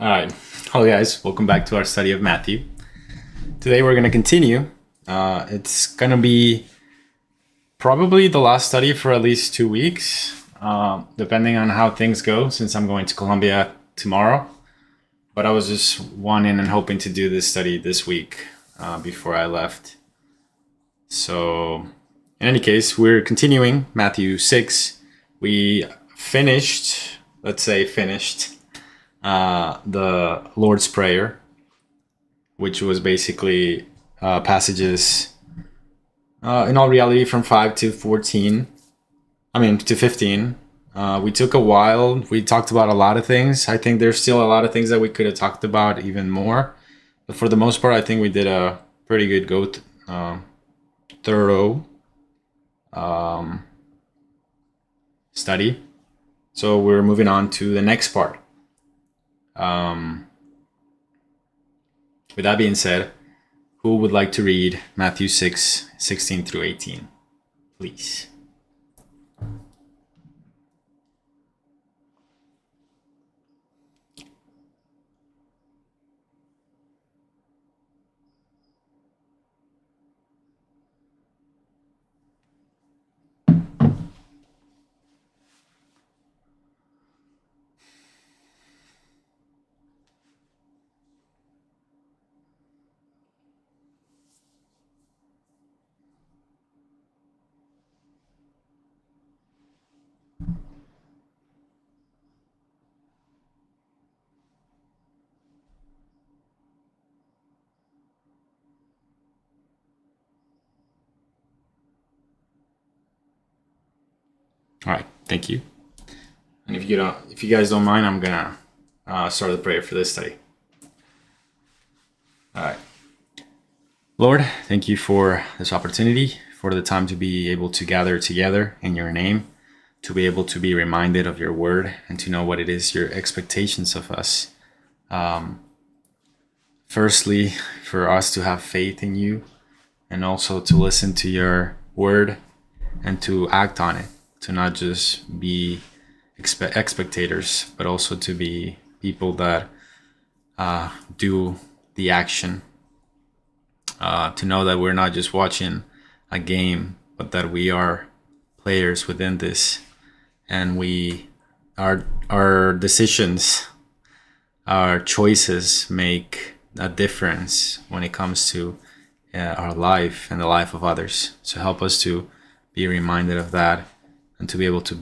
All right. Hello, guys. Welcome back to our study of Matthew. Today we're going to continue. It's going to be probably the last study for at least 2 weeks, depending on how things go, since I'm going to Colombia tomorrow. But I was just wanting and hoping to do this study this week before I left. So, in any case, we're continuing Matthew 6. We finished the Lord's Prayer, which was basically passages, in all reality, from 5 to 14. To 15. We took a while. We talked about a lot of things. I think there's still a lot of things that we could have talked about even more. But for the most part, I think we did a pretty good thorough study. So we're moving on to the next part. With that being said, who would like to read Matthew 6, 16 through 18? Please. All right, thank you. And if you guys don't mind, I'm gonna start the prayer for this study. All right. Lord, thank you for this opportunity, for the time to be able to gather together in your name, to be able to be reminded of your word and to know what it is your expectations of us. Firstly, for us to have faith in you and also to listen to your word and to act on it, to not just be spectators, but also to be people that do the action. To know that we're not just watching a game, but that we are players within this, and our decisions, our choices make a difference when it comes to our life and the life of others. So help us to be reminded of that and to be able to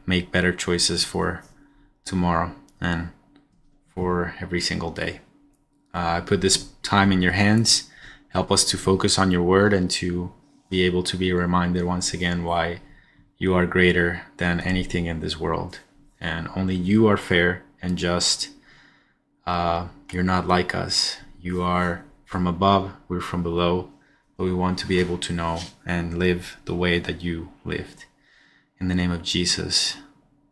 make better choices for tomorrow and for every single day. I put this time in your hands. Help us to focus on your word and to be able to be reminded once again why you are greater than anything in this world. And only you are fair and just. You're not like us. You are from above, we're from below. But we want to be able to know and live the way that you lived. In the name of Jesus,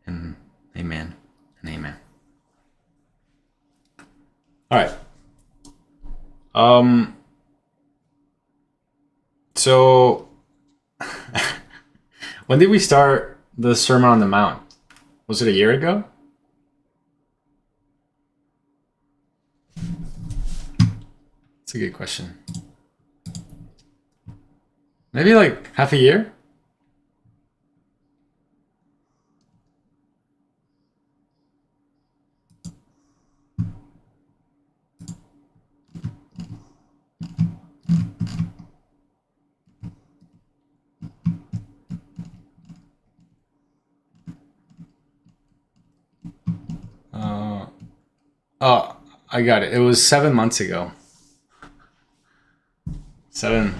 and amen and amen. All right. So, when did we start the Sermon on the Mount? Was it a year ago? That's a good question. Maybe like half a year? Oh, I got it. It was 7 months ago. Seven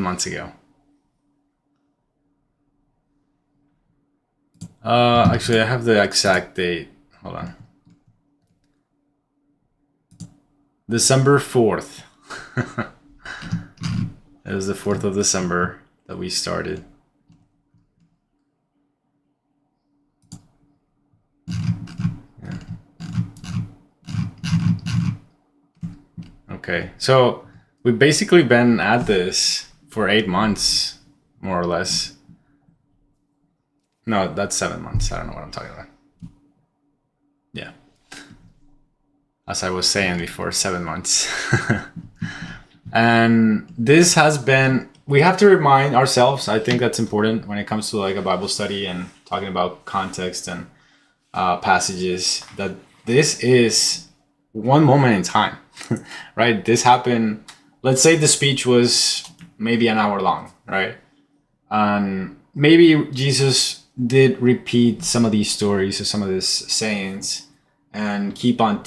months ago. Actually, I have the exact date. Hold on. December 4th. It was the 4th of December that we started. Yeah. Okay, so we've basically been at this for 8 months, more or less. No, that's 7 months. I don't know what I'm talking about. Yeah. as I was saying before, 7 months. And this has been, we have to remind ourselves, I think that's important when it comes to like a Bible study and talking about context and passages, that this is one moment in time, right? This happened, let's say the speech was maybe an hour long, right? And maybe Jesus did repeat some of these stories or some of these sayings and keep on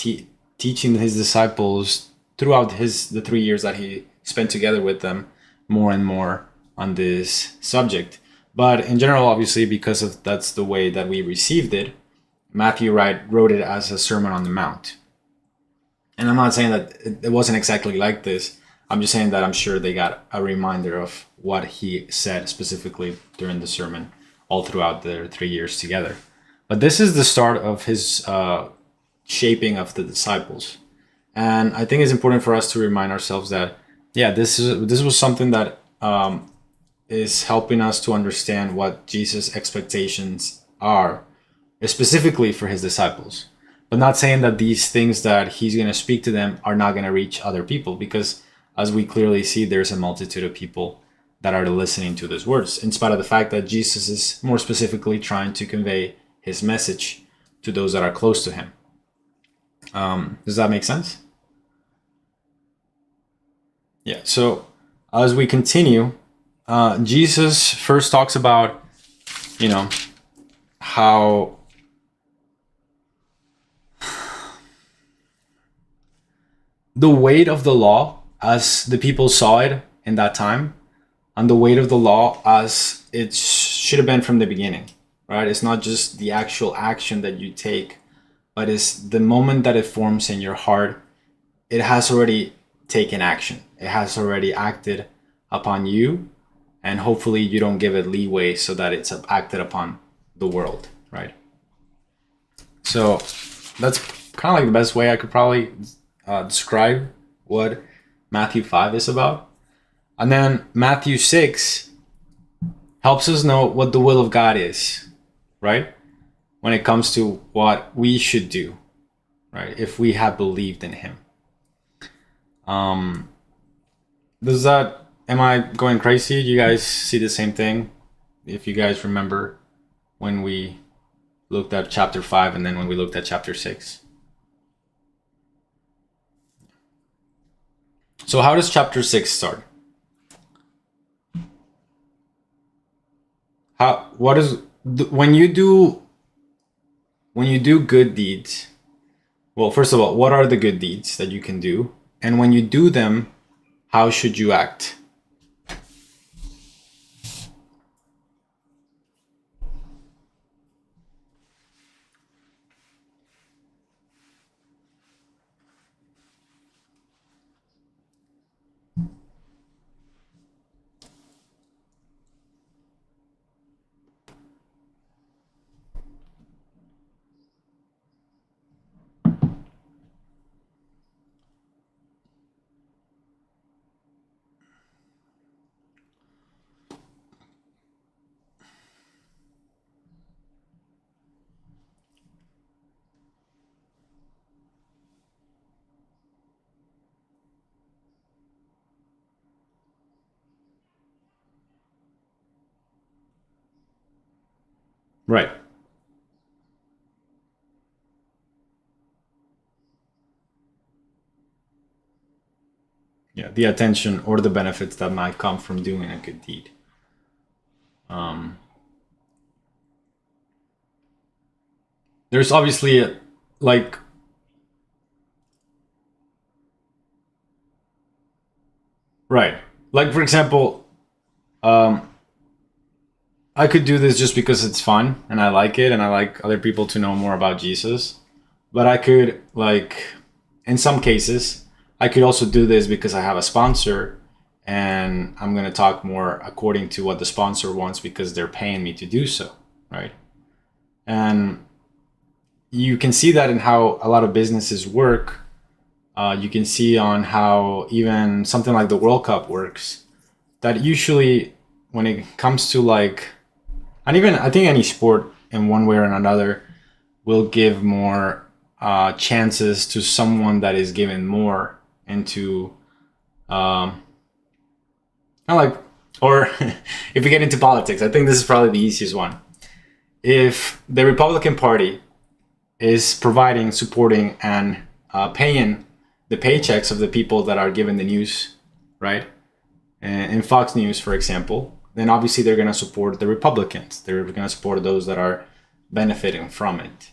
teaching his disciples throughout the 3 years that he spent together with them more and more on this subject. But in general, obviously, because of that's the way that we received it, Matthew wrote it as a Sermon on the Mount. And I'm not saying that it wasn't exactly like this. I'm just saying that I'm sure they got a reminder of what he said specifically during the sermon all throughout their 3 years together. But this is the start of his shaping of the disciples. And I think it's important for us to remind ourselves that, yeah, this was something that is helping us to understand what Jesus' expectations are, specifically for his disciples. But not saying that these things that he's going to speak to them are not going to reach other people, because as we clearly see, there's a multitude of people that are listening to these words, in spite of the fact that Jesus is more specifically trying to convey his message to those that are close to him. Does that make sense? Yeah, so as we continue, Jesus first talks about, how the weight of the law as the people saw it in that time, and the weight of the law as it should have been from the beginning, right? It's not just the actual action that you take, but it's the moment that it forms in your heart. It has already taken action. It has already acted upon you, and hopefully you don't give it leeway so that it's acted upon the world, right? So that's kind of like the best way I could probably describe what Matthew 5 is about. And then Matthew 6 helps us know what the will of God is, right? When it comes to what we should do, right? If we have believed in him. Am I going crazy? Do you guys see the same thing? If you guys remember when we looked at chapter 5 and then when we looked at chapter 6. So how does chapter 6 start? When you do good deeds? Well, first of all, what are the good deeds that you can do? And when you do them, how should you act? Right. Yeah, the attention or the benefits that might come from doing a good deed. There's obviously like right, like for example, I could do this just because it's fun and I like it and I like other people to know more about Jesus. But I could, like, in some cases, I could also do this because I have a sponsor and I'm going to talk more according to what the sponsor wants because they're paying me to do so, right? And you can see that in how a lot of businesses work. You can see on how even something like the World Cup works. That usually, when it comes to like, and even I think any sport in one way or another will give more chances to someone that is given more, and to like, or if we get into politics, I think this is probably the easiest one. If the Republican Party is providing, supporting, and paying the paychecks of the people that are given the news, right? In Fox News, for example, then obviously they're going to support the Republicans. They're going to support those that are benefiting from it.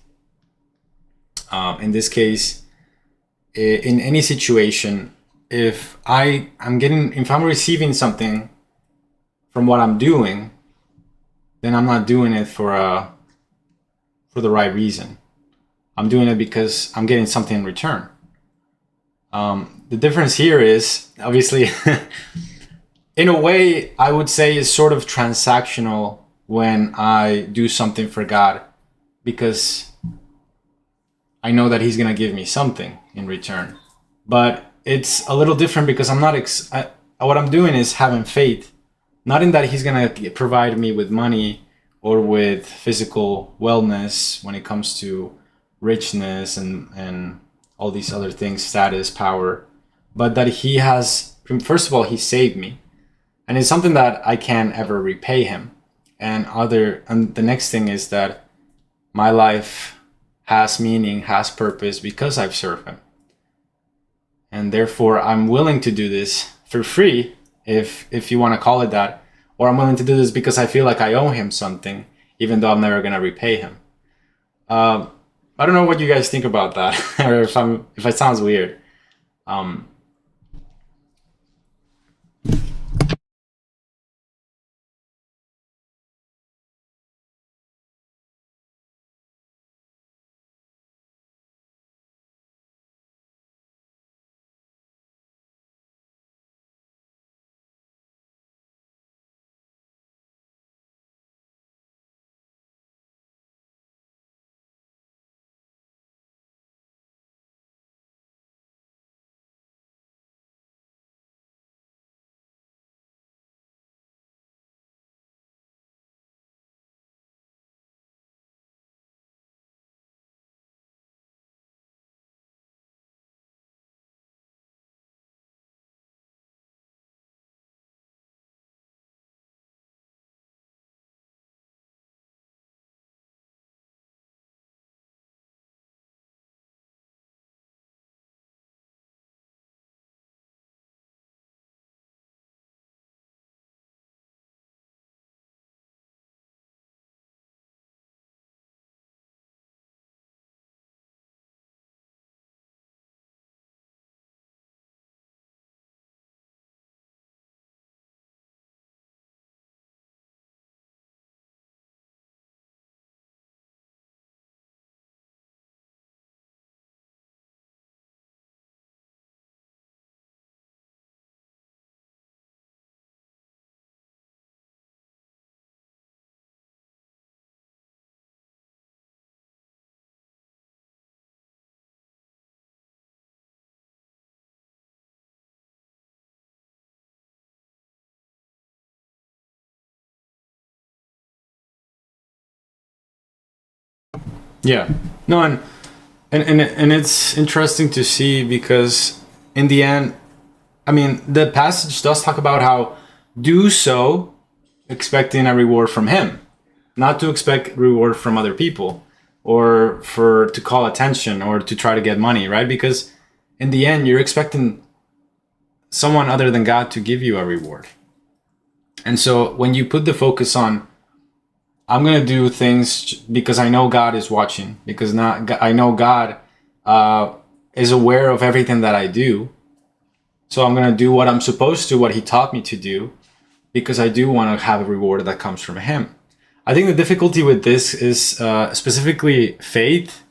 In this case, in any situation, if I'm receiving something from what I'm doing, then I'm not doing it for the right reason. I'm doing it because I'm getting something in return. The difference here is, obviously, in a way, I would say is sort of transactional when I do something for God, because I know that He's going to give me something in return. But it's a little different because I'm not, what I'm doing is having faith, not in that He's going to provide me with money or with physical wellness when it comes to richness and all these other things, status, power, but that He has, first of all, He saved me. And it's something that I can't ever repay Him. And the next thing is that my life has meaning, has purpose because I've served Him. And therefore, I'm willing to do this for free, if you want to call it that, or I'm willing to do this because I feel like I owe Him something, even though I'm never going to repay Him. I don't know what you guys think about that, or if it sounds weird. Yeah. No, and it's interesting to see, because in the end, I mean, the passage does talk about how do so expecting a reward from Him, not to expect reward from other people, or to call attention, or to try to get money, right? Because in the end, you're expecting someone other than God to give you a reward. And so when you put the focus on, I'm going to do things because I know God is watching, because I know God is aware of everything that I do. So I'm going to do what I'm supposed to, what He taught me to do, because I do want to have a reward that comes from Him. I think the difficulty with this is specifically faith,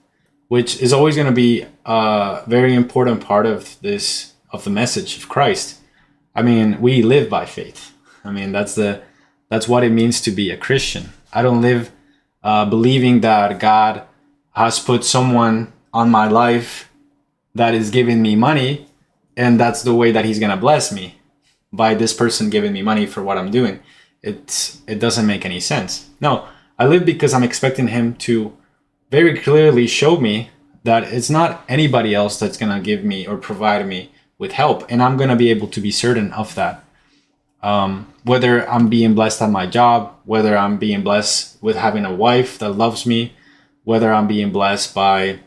which is always going to be a very important part of the message of Christ. I mean, we live by faith. I mean, that's what it means to be a Christian. I don't live believing that God has put someone on my life that is giving me money, and that's the way that He's going to bless me, by this person giving me money for what I'm doing. It doesn't make any sense. No, I live because I'm expecting Him to very clearly show me that it's not anybody else that's going to give me or provide me with help, and I'm going to be able to be certain of that. Whether I'm being blessed at my job, whether I'm being blessed with having a wife that loves me, whether I'm being blessed by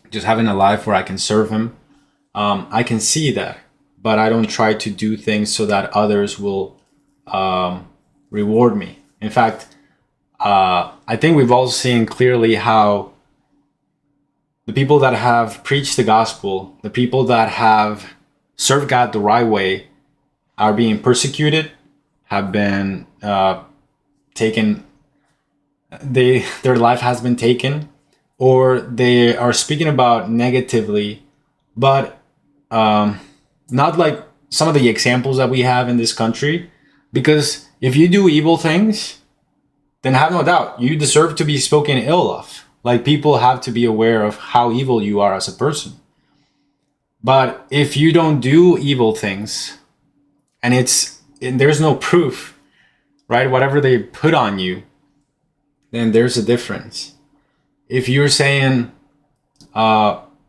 just having a life where I can serve him, I can see that, but I don't try to do things so that others will reward me. In fact, I think we've all seen clearly how the people that have preached the gospel, the people that have served God the right way, are being persecuted, have been taken, their life has been taken, or they are speaking about negatively, but not like some of the examples that we have in this country. Because if you do evil things, then have no doubt you deserve to be spoken ill of. Like, people have to be aware of how evil you are as a person. But if you don't do evil things, and there's no proof, right? Whatever they put on you, then there's a difference. If you're saying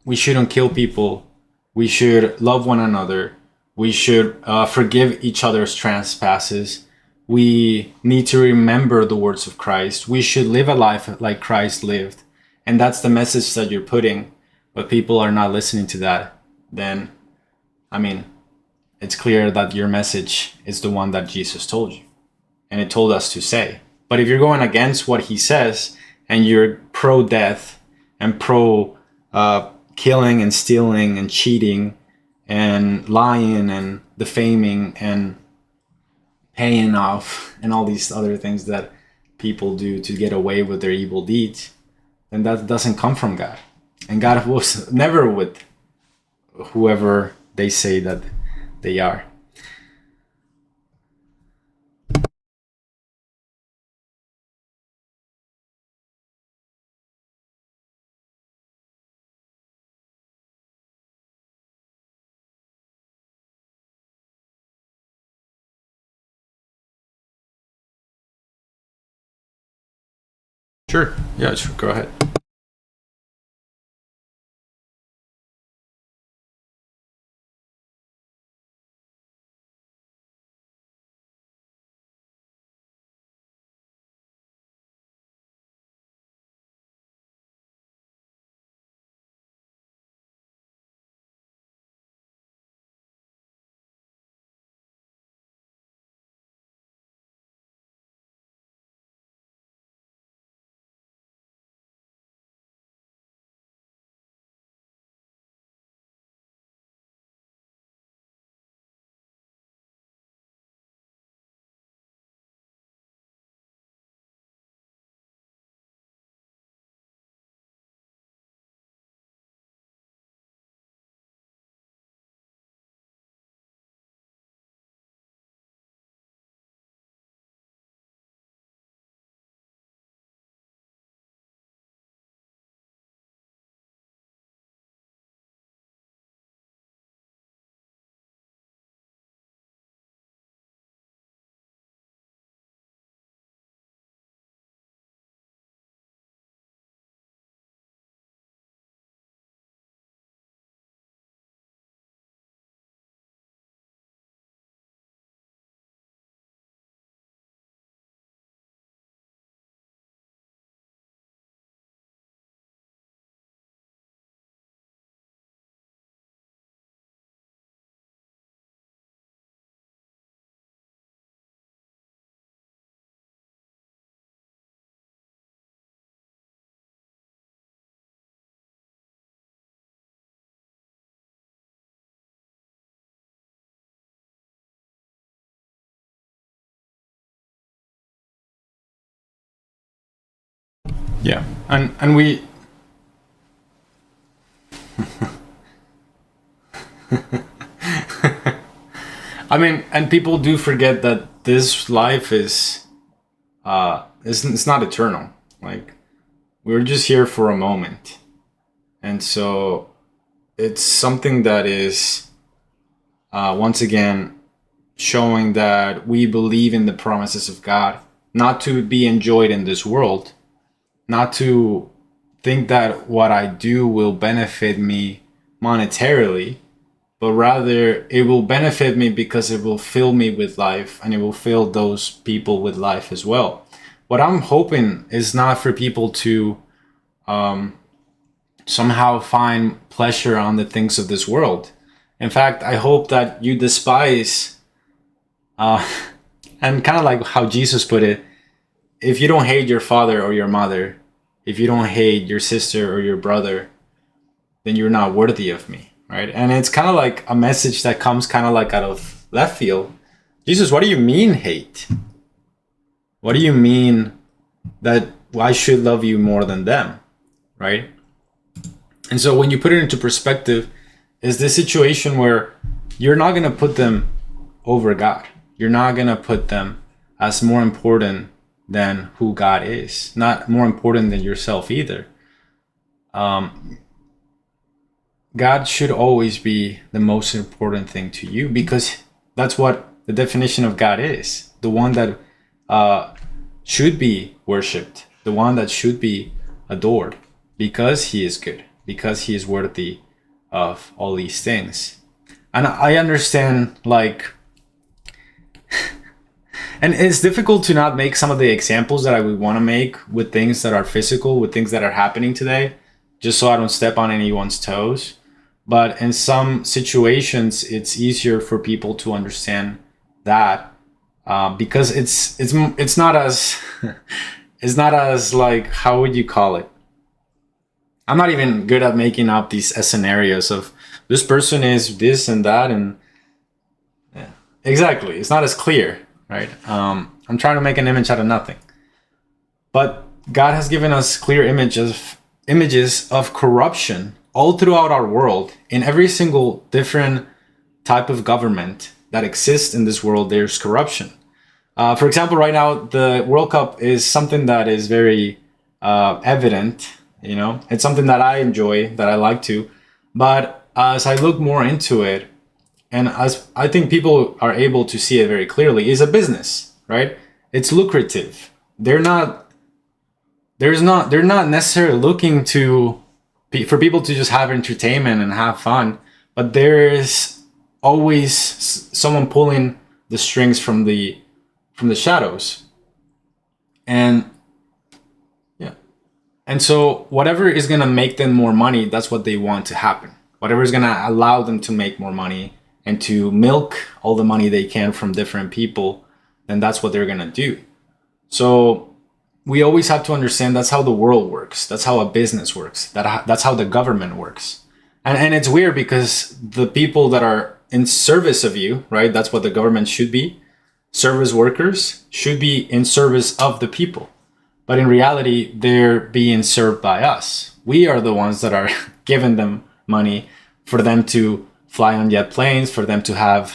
we shouldn't kill people, we should love one another, we should forgive each other's trespasses, we need to remember the words of Christ, we should live a life like Christ lived, and that's the message that you're putting, but people are not listening to that, then, I mean, it's clear that your message is the one that Jesus told you, and it told us to say. But if you're going against what he says, and you're pro-death and pro-killing and stealing and cheating and lying and defaming and paying off and all these other things that people do to get away with their evil deeds, then that doesn't come from God. And God was never with whoever they say that they are. Sure. Yeah, sure. Go ahead. Yeah. And we I mean, and people do forget that this life is it's not eternal. Like, we're just here for a moment. And so it's something that is once again showing that we believe in the promises of God, not to be enjoyed in this world, not to think that what I do will benefit me monetarily, but rather it will benefit me because it will fill me with life and it will fill those people with life as well. What I'm hoping is not for people to somehow find pleasure on the things of this world. In fact, I hope that you despise, and kind of like how Jesus put it, if you don't hate your father or your mother, if you don't hate your sister or your brother, then you're not worthy of me, right? And it's kind of like a message that comes kind of like out of left field. Jesus, what do you mean hate? What do you mean that I should love you more than them, right? And so when you put it into perspective, is this situation where you're not going to put them over God. You're not going to put them as more important than who God is, not more important than yourself either. God should always be the most important thing to you, because that's what the definition of God is. The one that should be worshipped, the one that should be adored, because he is good, because he is worthy of all these things. And I understand, like, and it's difficult to not make some of the examples that I would want to make with things that are physical, with things that are happening today, just so I don't step on anyone's toes. But in some situations, it's easier for people to understand that because it's not as it's not as, like, how would you call it? I'm not even good at making up these scenarios of this person is this and that, and yeah, exactly. It's not as clear, right? I'm trying to make an image out of nothing, but God has given us clear images of corruption all throughout our world. In every single different type of government that exists in this world, there's corruption. For example, right now, the World Cup is something that is very evident. You know, it's something that I enjoy, that I like to. But as I look more into it, and as I think people are able to see it very clearly, is a business, right? It's lucrative. They're not necessarily looking to for people to just have entertainment and have fun, but there is always someone pulling the strings from the shadows. And yeah. And so whatever is going to make them more money, that's what they want to happen. Whatever is going to allow them to make more money and to milk all the money they can from different people, then that's what they're going to do. So we always have to understand that's how the world works. That's how a business works. That's how the government works. And it's weird because the people that are in service of you, right? That's what the government should be. Service workers should be in service of the people. But in reality, they're being served by us. We are the ones that are giving them money for them to fly on jet planes, for them to have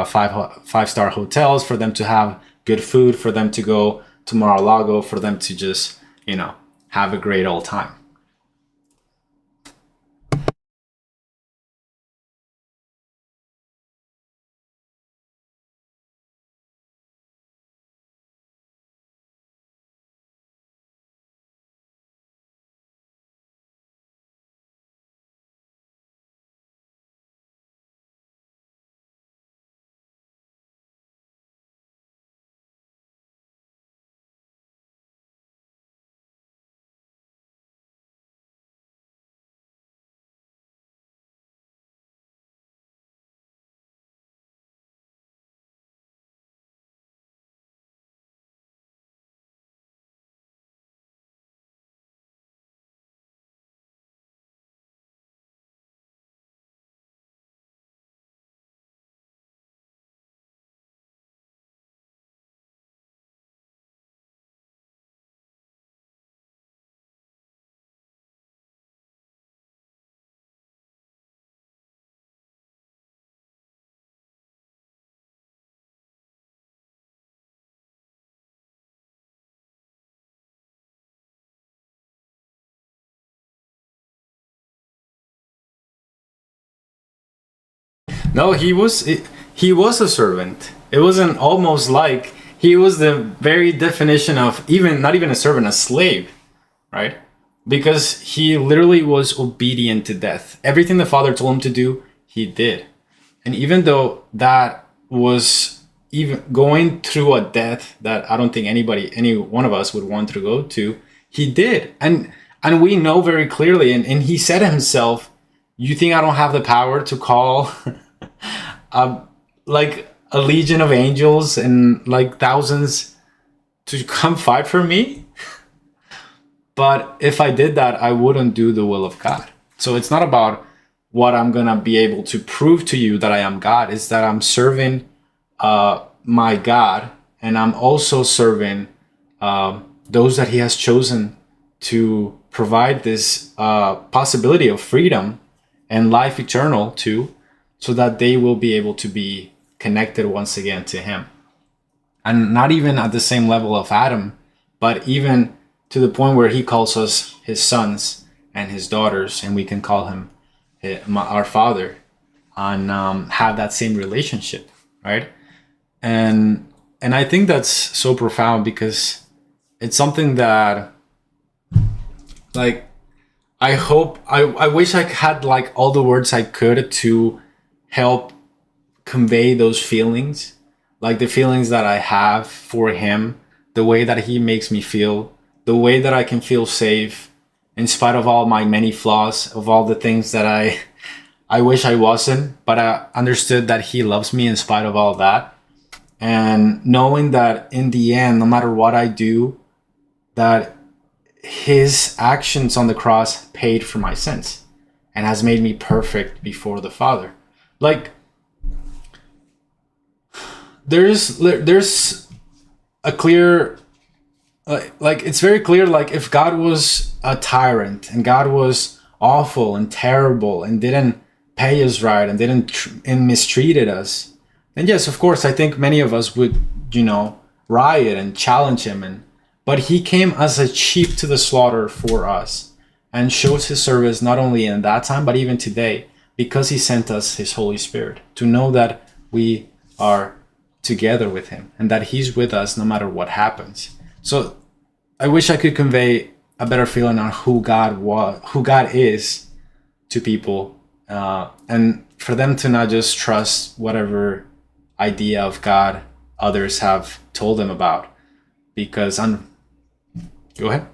five-star hotels, for them to have good food, for them to go to Mar-a-Lago, for them to just, have a great old time. No, he was a servant. It wasn't almost like he was the very definition of, even not even a servant, a slave, right? because he literally was obedient to death. Everything the Father told him to do, he did. And even though that was even going through a death that I don't think any one of us would want to go to, he did. And we know very clearly, and he said himself, you think I don't have the power to call like a legion of angels and like thousands to come fight for me? But if I did that, I wouldn't do the will of God. So it's not about what I'm going to be able to prove to you that I am God. It's that I'm serving my God, and I'm also serving those that he has chosen to provide this possibility of freedom and life eternal to, so that they will be able to be connected once again to him. And not even at the same level of Adam, but even to the point where he calls us his sons and his daughters, and we can call him our father, and have that same relationship, right? And I think that's so profound, because it's something that, like, I wish I had like all the words I could to help convey those feelings, like the feelings that I have for him, the way that he makes me feel, the way that I can feel safe in spite of all my many flaws, of all the things that I wish I wasn't, but I understood that he loves me in spite of all that. And knowing that in the end, no matter what I do, that his actions on the cross paid for my sins and has made me perfect before the Father. Like, there's a clear, like it's very clear, like if God was a tyrant and God was awful and terrible and didn't pay us right and didn't and mistreated us, then yes, of course, I think many of us would, riot and challenge him. But he came as a sheep to the slaughter for us, and shows his service not only in that time but even today, because he sent us his Holy Spirit to know that we are together with him and that he's with us no matter what happens. So I wish I could convey a better feeling on who God is to people, and for them to not just trust whatever idea of God others have told them about. Because go ahead.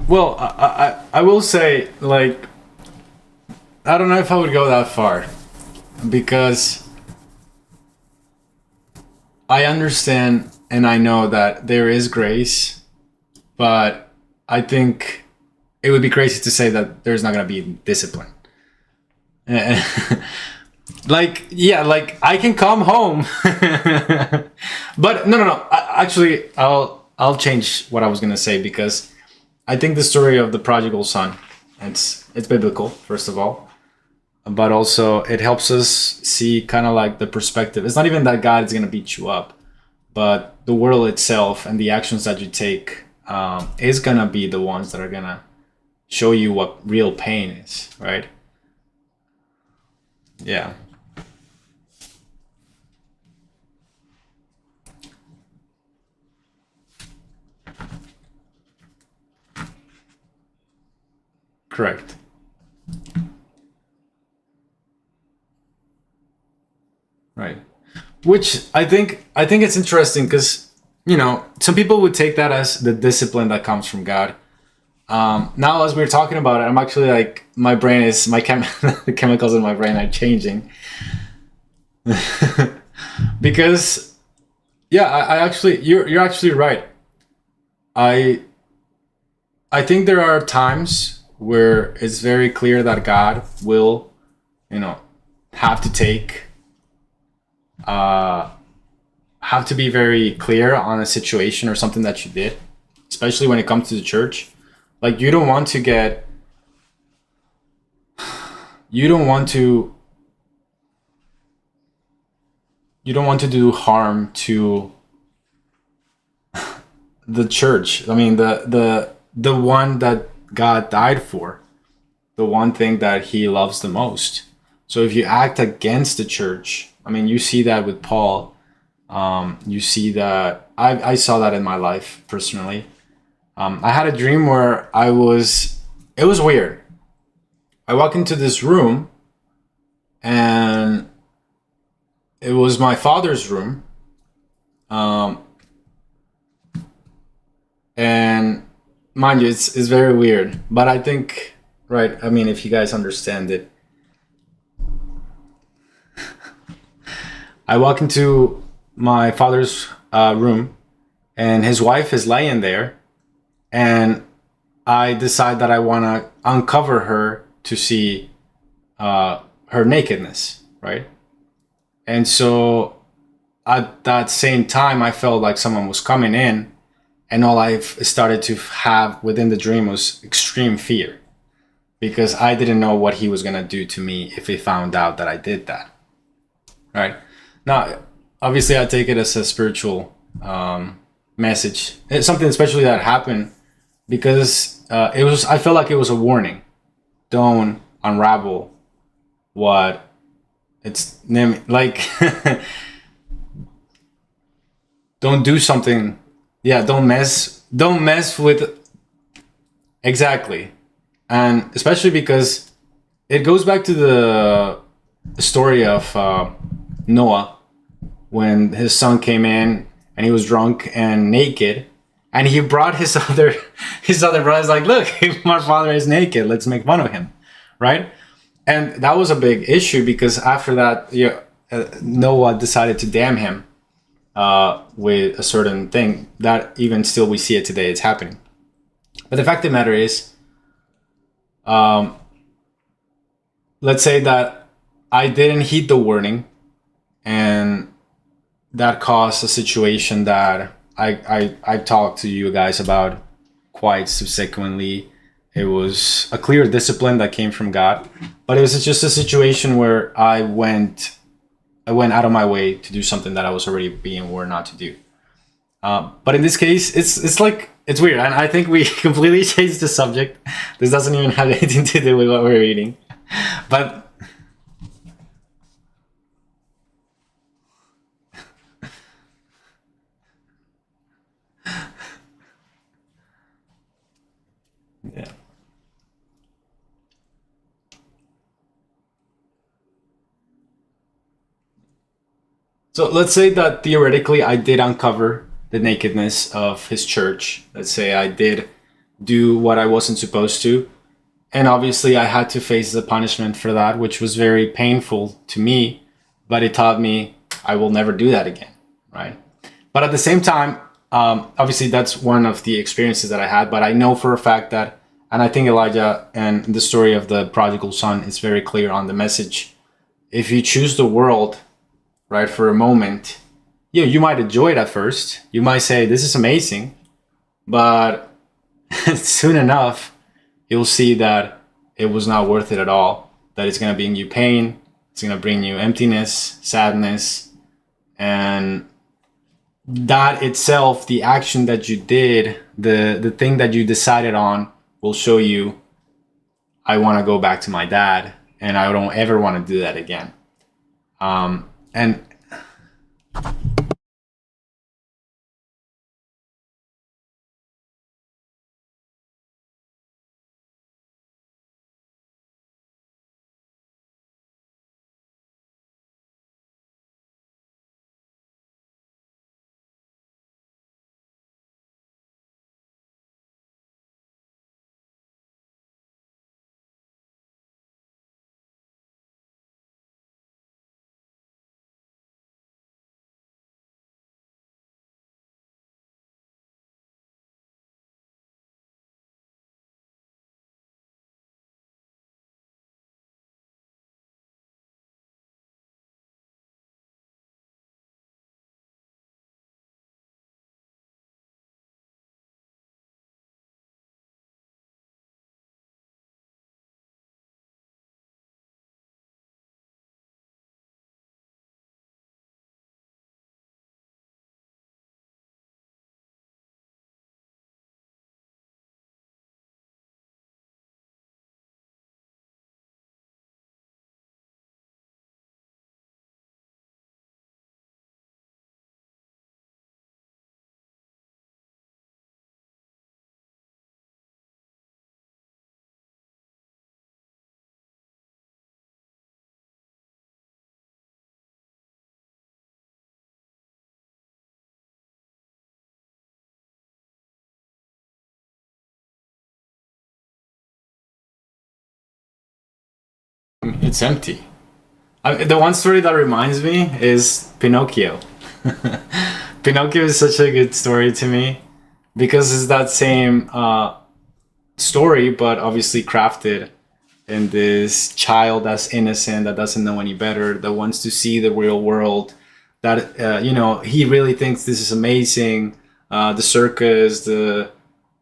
Well, I will say, like, I don't know if I would go that far, because I understand and I know that there is grace, but I think it would be crazy to say that there's not going to be discipline. And like, yeah, like I can come home, but no. Actually, I'll change what I was going to say, because I think the story of the prodigal son, it's biblical, first of all, but also it helps us see kind of like the perspective. It's not even that God is going to beat you up, but the world itself and the actions that you take is going to be the ones that are going to show you what real pain is, right? Yeah. Correct. Right. Which I think it's interesting, because some people would take that as the discipline that comes from God. Now, as we're talking about it, I'm actually like, my brain is the chemicals in my brain are changing. Because yeah, I actually, you're actually right. I I think there are times where it's very clear that God will, you know, have to take uh have to be very clear on a situation or something that you did, especially when it comes to the church. Like, you don't want to you don't want to do harm to the church. I mean, the one that God died for, the one thing that he loves the most. So if you act against the church, I mean, you see that with Paul. You see that I saw that in my life personally. I had a dream where it was weird. I walk into this room, and it was my father's room. Um, and mind you, it's very weird, but I think, right, I mean, if you guys understand it, I walk into my father's room, and his wife is laying there, and I decide that I want to uncover her to see her nakedness, right? And so at that same time, I felt like someone was coming in, and all I started to have within the dream was extreme fear, because I didn't know what he was gonna do to me if he found out that I did that. Right now, obviously, I take it as a spiritual message. It's something especially that happened because it was. I felt like it was a warning. Don't unravel what it's like. Don't do something. Yeah, don't mess with. Exactly. And especially because it goes back to the story of Noah, when his son came in and he was drunk and naked, and he brought his other brothers, like, look, my father is naked, let's make fun of him, right? And that was a big issue, because after that, Noah decided to damn him with a certain thing that even still we see it today. It's happening. But the fact of the matter is, um, let's say that I didn't heed the warning, and that caused a situation that I talked to you guys about quite subsequently. It was a clear discipline that came from God, but it was just a situation where I went out of my way to do something that I was already being warned not to do. But in this case, it's like, it's weird, and I think we completely changed the subject. This doesn't even have anything to do with what we're reading, but yeah. So let's say that theoretically I did uncover the nakedness of his church. Let's say I did do what I wasn't supposed to. And obviously I had to face the punishment for that, which was very painful to me, but it taught me I will never do that again, right? But at the same time, obviously that's one of the experiences that I had, but I know for a fact that And I think Elijah and the story of the prodigal son is very clear on the message. If you choose the world, right, for a moment, you might enjoy it at first. You might say, this is amazing. But soon enough, you'll see that it was not worth it at all. That it's going to bring you pain. It's going to bring you emptiness, sadness. And that itself, the action that you did, the thing that you decided on, will show you, I want to go back to my dad, and I don't ever want to do that again. And it's empty. The one story that reminds me is Pinocchio. Pinocchio is such a good story to me because it's that same story, but obviously crafted in this child that's innocent, that doesn't know any better, that wants to see the real world. That he really thinks this is amazing. The circus, the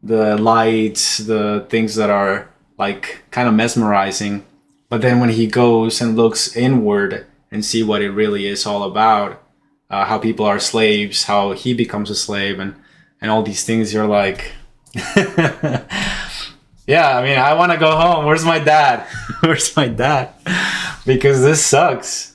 lights, the things that are like kind of mesmerizing. But then when he goes and looks inward and see what it really is all about, how people are slaves, how he becomes a slave, and all these things, you're like, yeah, I mean, I want to go home. Where's my dad? Where's my dad? Because this sucks.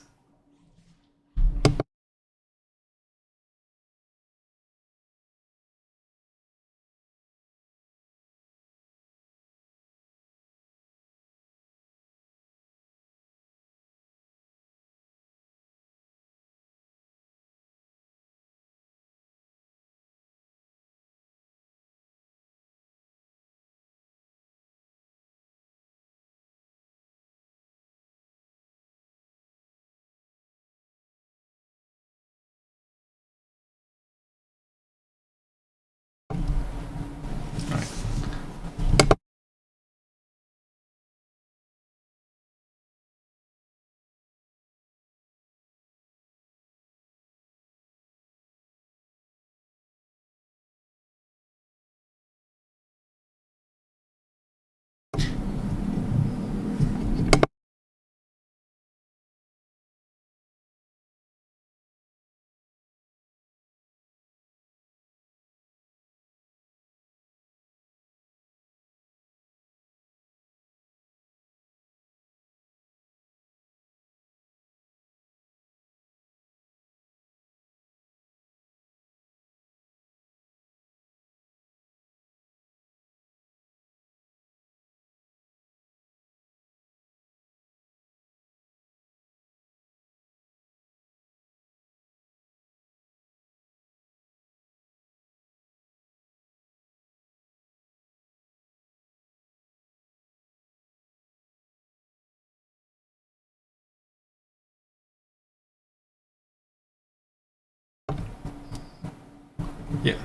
Yeah.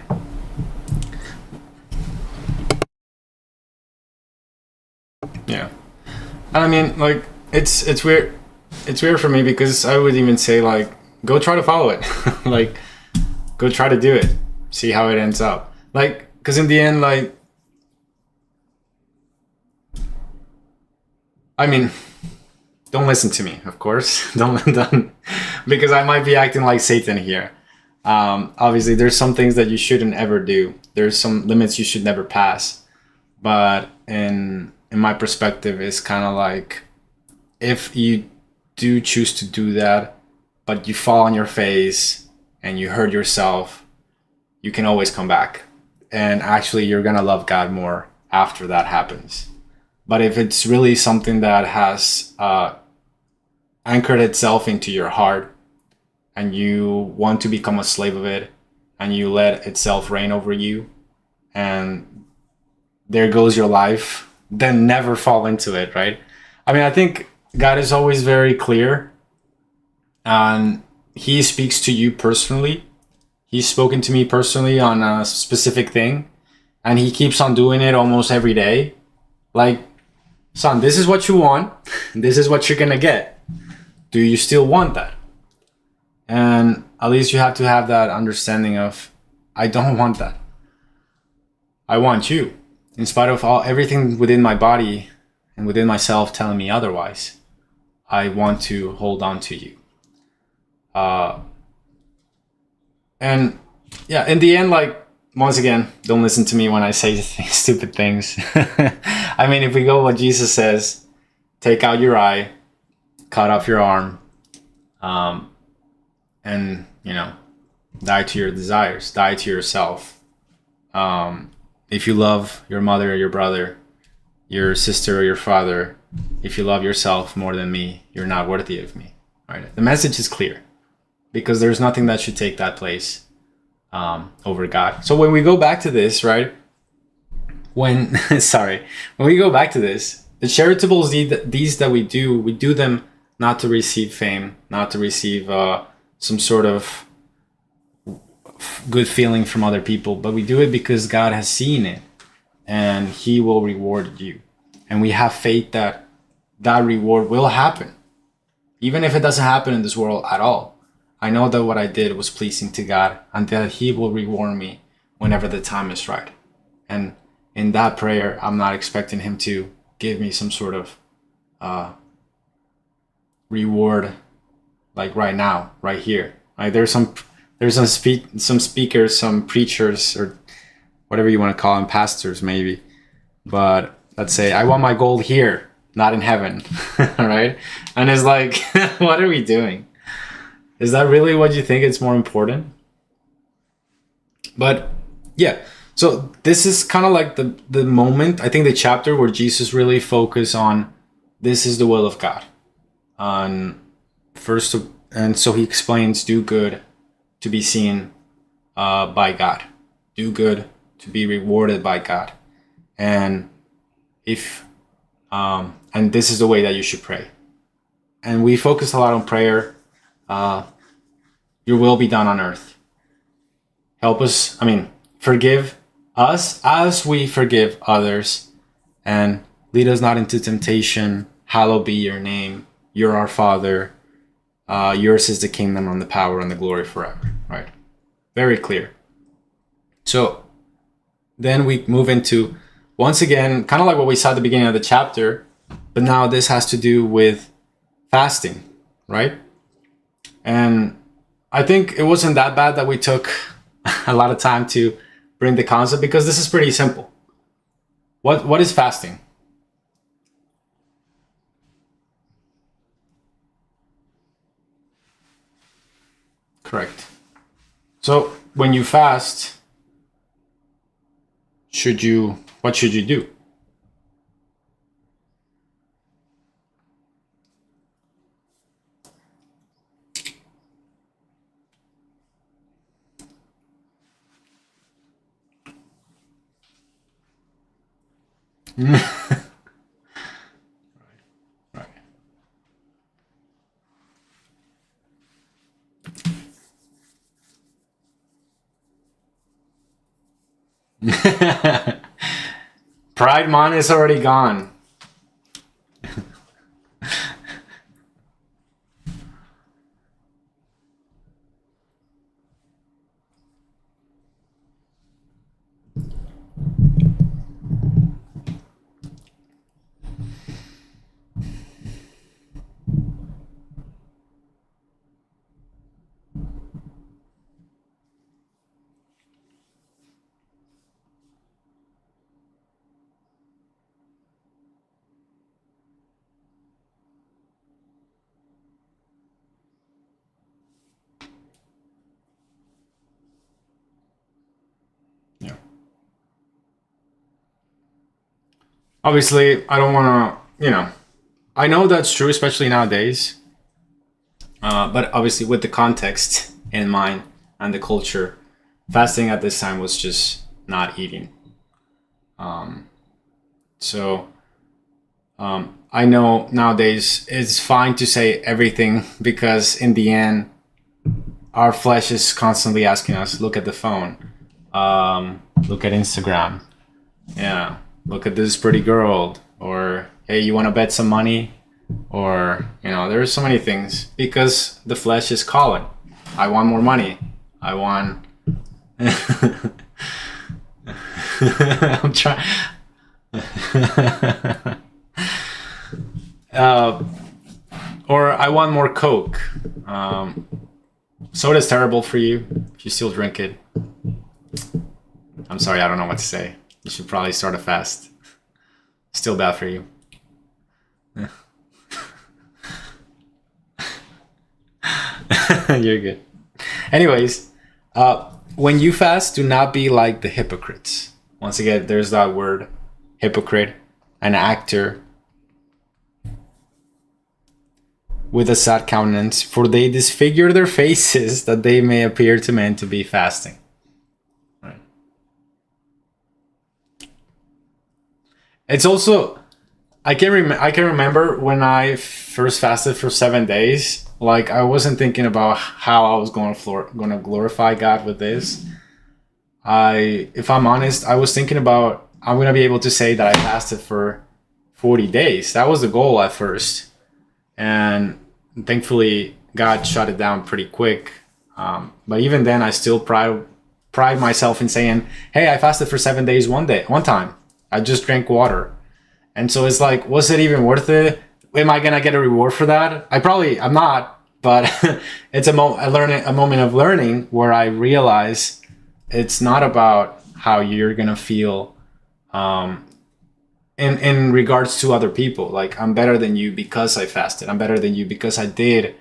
I mean, like, it's weird. It's weird for me because I would even say like, go try to follow it. Like, go try to do it. See how it ends up. Like, because in the end, like, I mean, don't listen to me, of course. Don't, because I might be acting like Satan here. Obviously, there's some things that you shouldn't ever do. There's some limits you should never pass. But in my perspective, it's kind of like, if you do choose to do that, but you fall on your face and you hurt yourself, you can always come back. And actually, you're gonna love God more after that happens. But if it's really something that has anchored itself into your heart, and you want to become a slave of it, and you let itself reign over you, and there goes your life, then never fall into it, right? I mean, I think God is always very clear, and He speaks to you personally. He's spoken to me personally on a specific thing, and He keeps on doing it almost every day. Like, son, this is what you want, this is what you're gonna get. Do you still want that? And at least you have to have that understanding of, I don't want that. I want you. In spite of everything within my body and within myself telling me otherwise, I want to hold on to you. And yeah, in the end, like, once again, don't listen to me when I say stupid things. I mean, if we go what Jesus says, take out your eye, cut off your arm, and, die to your desires, die to yourself. If you love your mother or your brother, your sister or your father, if you love yourself more than me, you're not worthy of me. Right? The message is clear, because there's nothing that should take that place over God. So when we go back to this, right? When we go back to this, the charitable deeds that we do them not to receive fame, not to receive some sort of good feeling from other people, but we do it because God has seen it, and He will reward you. And we have faith that that reward will happen, even if it doesn't happen in this world at all. I know that what I did was pleasing to God, and that He will reward me whenever the time is right. And in that prayer, I'm not expecting Him to give me some sort of reward, like right now, right here. Like, there's some speakers, some preachers, or whatever you want to call them, pastors maybe. But let's say, I want my gold here, not in heaven, right? And it's like, what are we doing? Is that really what you think? It's more important? But yeah, so this is kind of like the moment, I think, the chapter where Jesus really focused on, this is the will of God. And so He explains, do good to be seen by God. Do good to be rewarded by God. And and this is the way that you should pray. And we focus a lot on prayer. Your will be done on earth. Help us, forgive us as we forgive others. And lead us not into temptation. Hallowed be your name. You're our Father. Yours is the kingdom and the power and the glory forever. Right? Very clear. So then we move into, once again, kind of like what we saw at the beginning of the chapter, but now this has to do with fasting, right? And I think it wasn't that bad that we took a lot of time to bring the concept, because this is pretty simple. What is fasting? Correct. So when you fast, what should you do? Right. Pride man is already gone. Obviously, I don't want to, I know that's true, especially nowadays. But obviously, with the context in mind and the culture, fasting at this time was just not eating. So I know nowadays it's fine to say everything because in the end, our flesh is constantly asking us, look at the phone, look at Instagram, yeah, look at this pretty girl, or hey, you want to bet some money? Or, there's so many things because the flesh is calling. I want more money. I want. I'm trying. uh, or I want more Coke. Soda's terrible for you if you still drink it. I'm sorry, I don't know what to say. You should probably start a fast. Still bad for you. You're good. Anyways, when you fast, do not be like the hypocrites. Once again, there's that word, hypocrite, an actor with a sad countenance, for they disfigure their faces that they may appear to men to be fasting. Right. It's also, I can remember when I first fasted for 7 days. Like I wasn't thinking about how I was going to glorify God with this. If I'm honest, I was thinking about I'm going to be able to say that I fasted for 40 days. That was the goal at first, and thankfully God shut it down pretty quick. But even then, I still pride myself in saying, "Hey, I fasted for 7 days one time. I just drank water." And so it's like, was it even worth it? Am I gonna get a reward for that? I'm not. But it's a moment of learning where I realize it's not about how you're gonna feel in regards to other people. Like I'm better than you because I fasted. I'm better than you because I did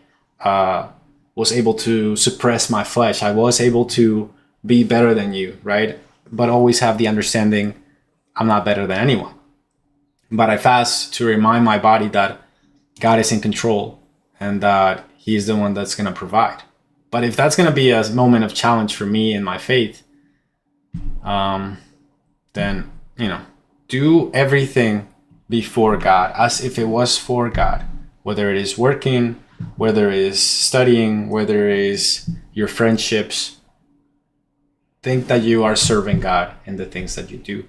was able to suppress my flesh. I was able to be better than you, right? But always have the understanding I'm not better than anyone. But I fast to remind my body that God is in control and that He's the one that's going to provide. But if that's going to be a moment of challenge for me in my faith, then, do everything before God as if it was for God, whether it is working, whether it is studying, whether it is your friendships. Think that you are serving God in the things that you do.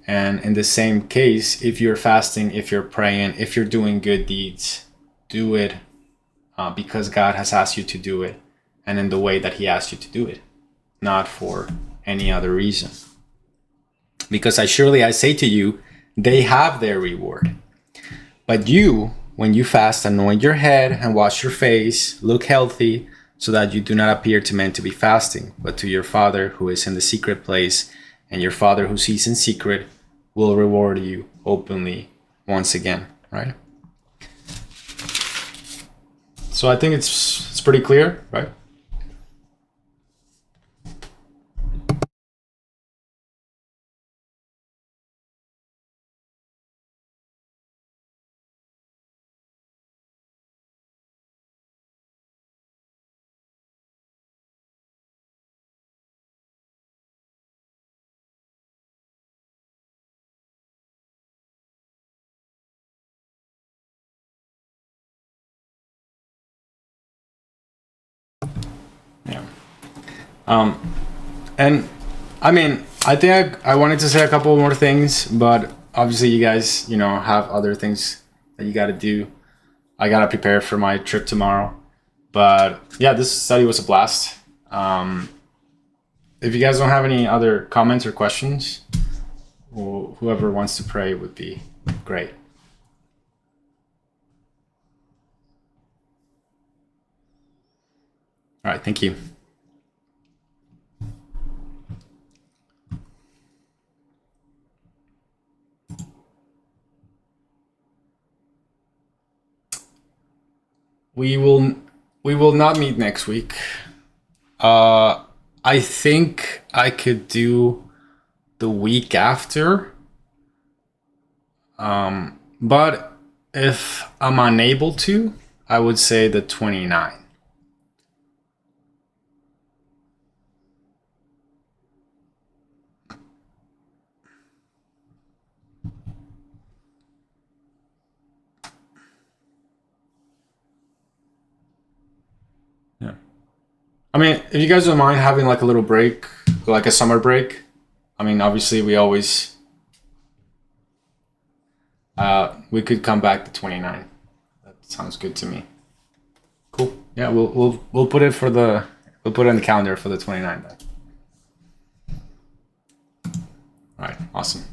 And in the same case, if you're fasting, if you're praying, if you're doing good deeds, do it because God has asked you to do it and in the way that He asked you to do it, not for any other reason. Because I say to you, they have their reward. But you, when you fast, anoint your head and wash your face, look healthy, so that you do not appear to men to be fasting, but to your Father who is in the secret place, and your Father who sees in secret will reward you openly once again, right? So I think it's pretty clear, right? Yeah. And I mean, I think I wanted to say a couple more things, but obviously you guys, have other things that you got to do. I got to prepare for my trip tomorrow. But yeah, this study was a blast. If you guys don't have any other comments or questions, whoever wants to pray would be great. All right, thank you. We will not meet next week. I think I could do the week after. But if I'm unable to, I would say the 29. Yeah. I mean, if you guys don't mind having like a little break, like a summer break, I mean, obviously we always we could come back to 29. That sounds good to me. Cool. Yeah, we'll put it for the we'll put it on the calendar for the 29 then. All right. Awesome.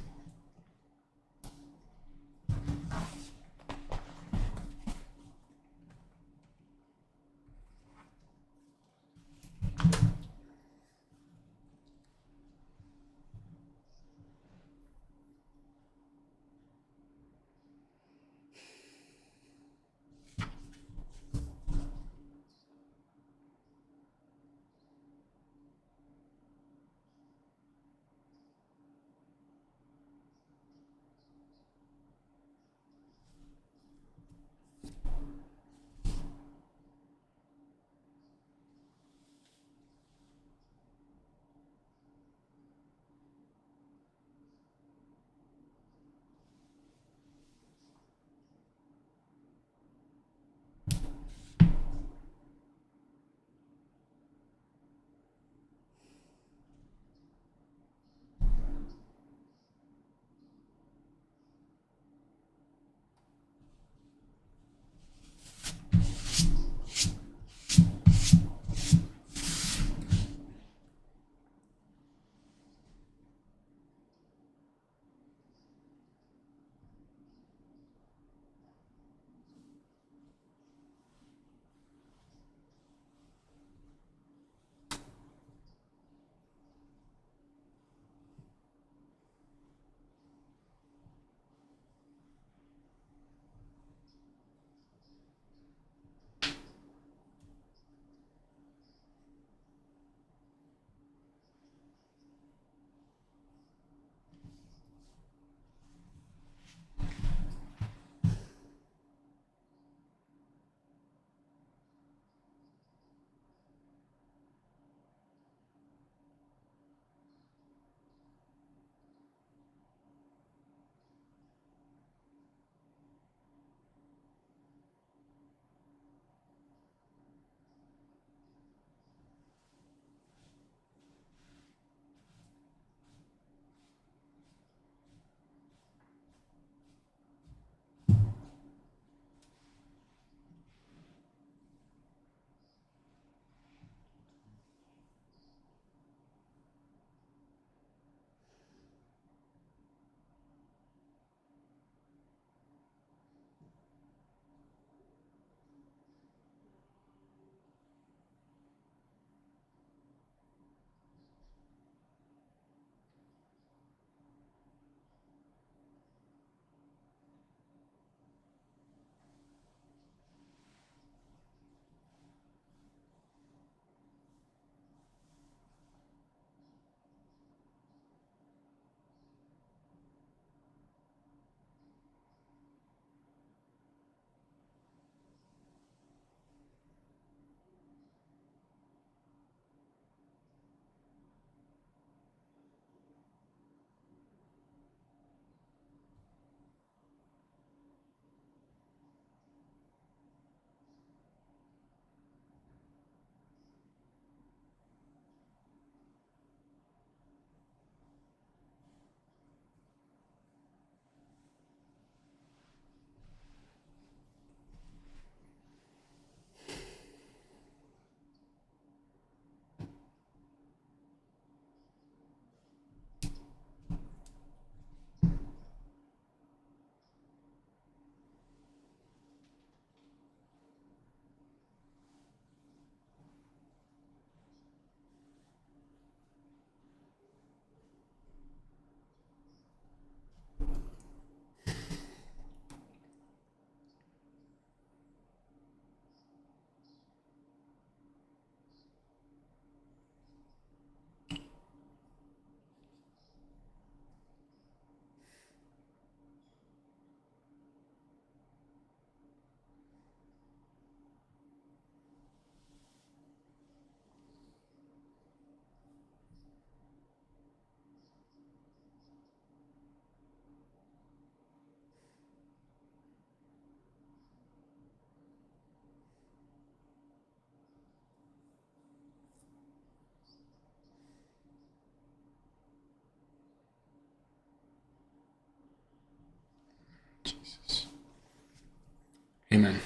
Amen.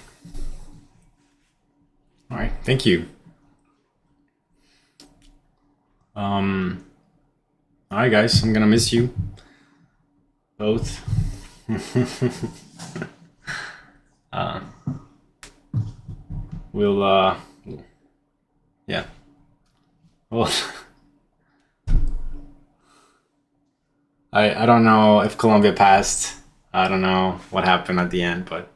All right. Thank you. All right, guys. I'm gonna miss you both. We'll yeah. Well, I don't know if Colombia passed. I don't know what happened at the end, but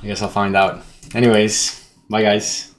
I guess I'll find out. Anyways, bye guys.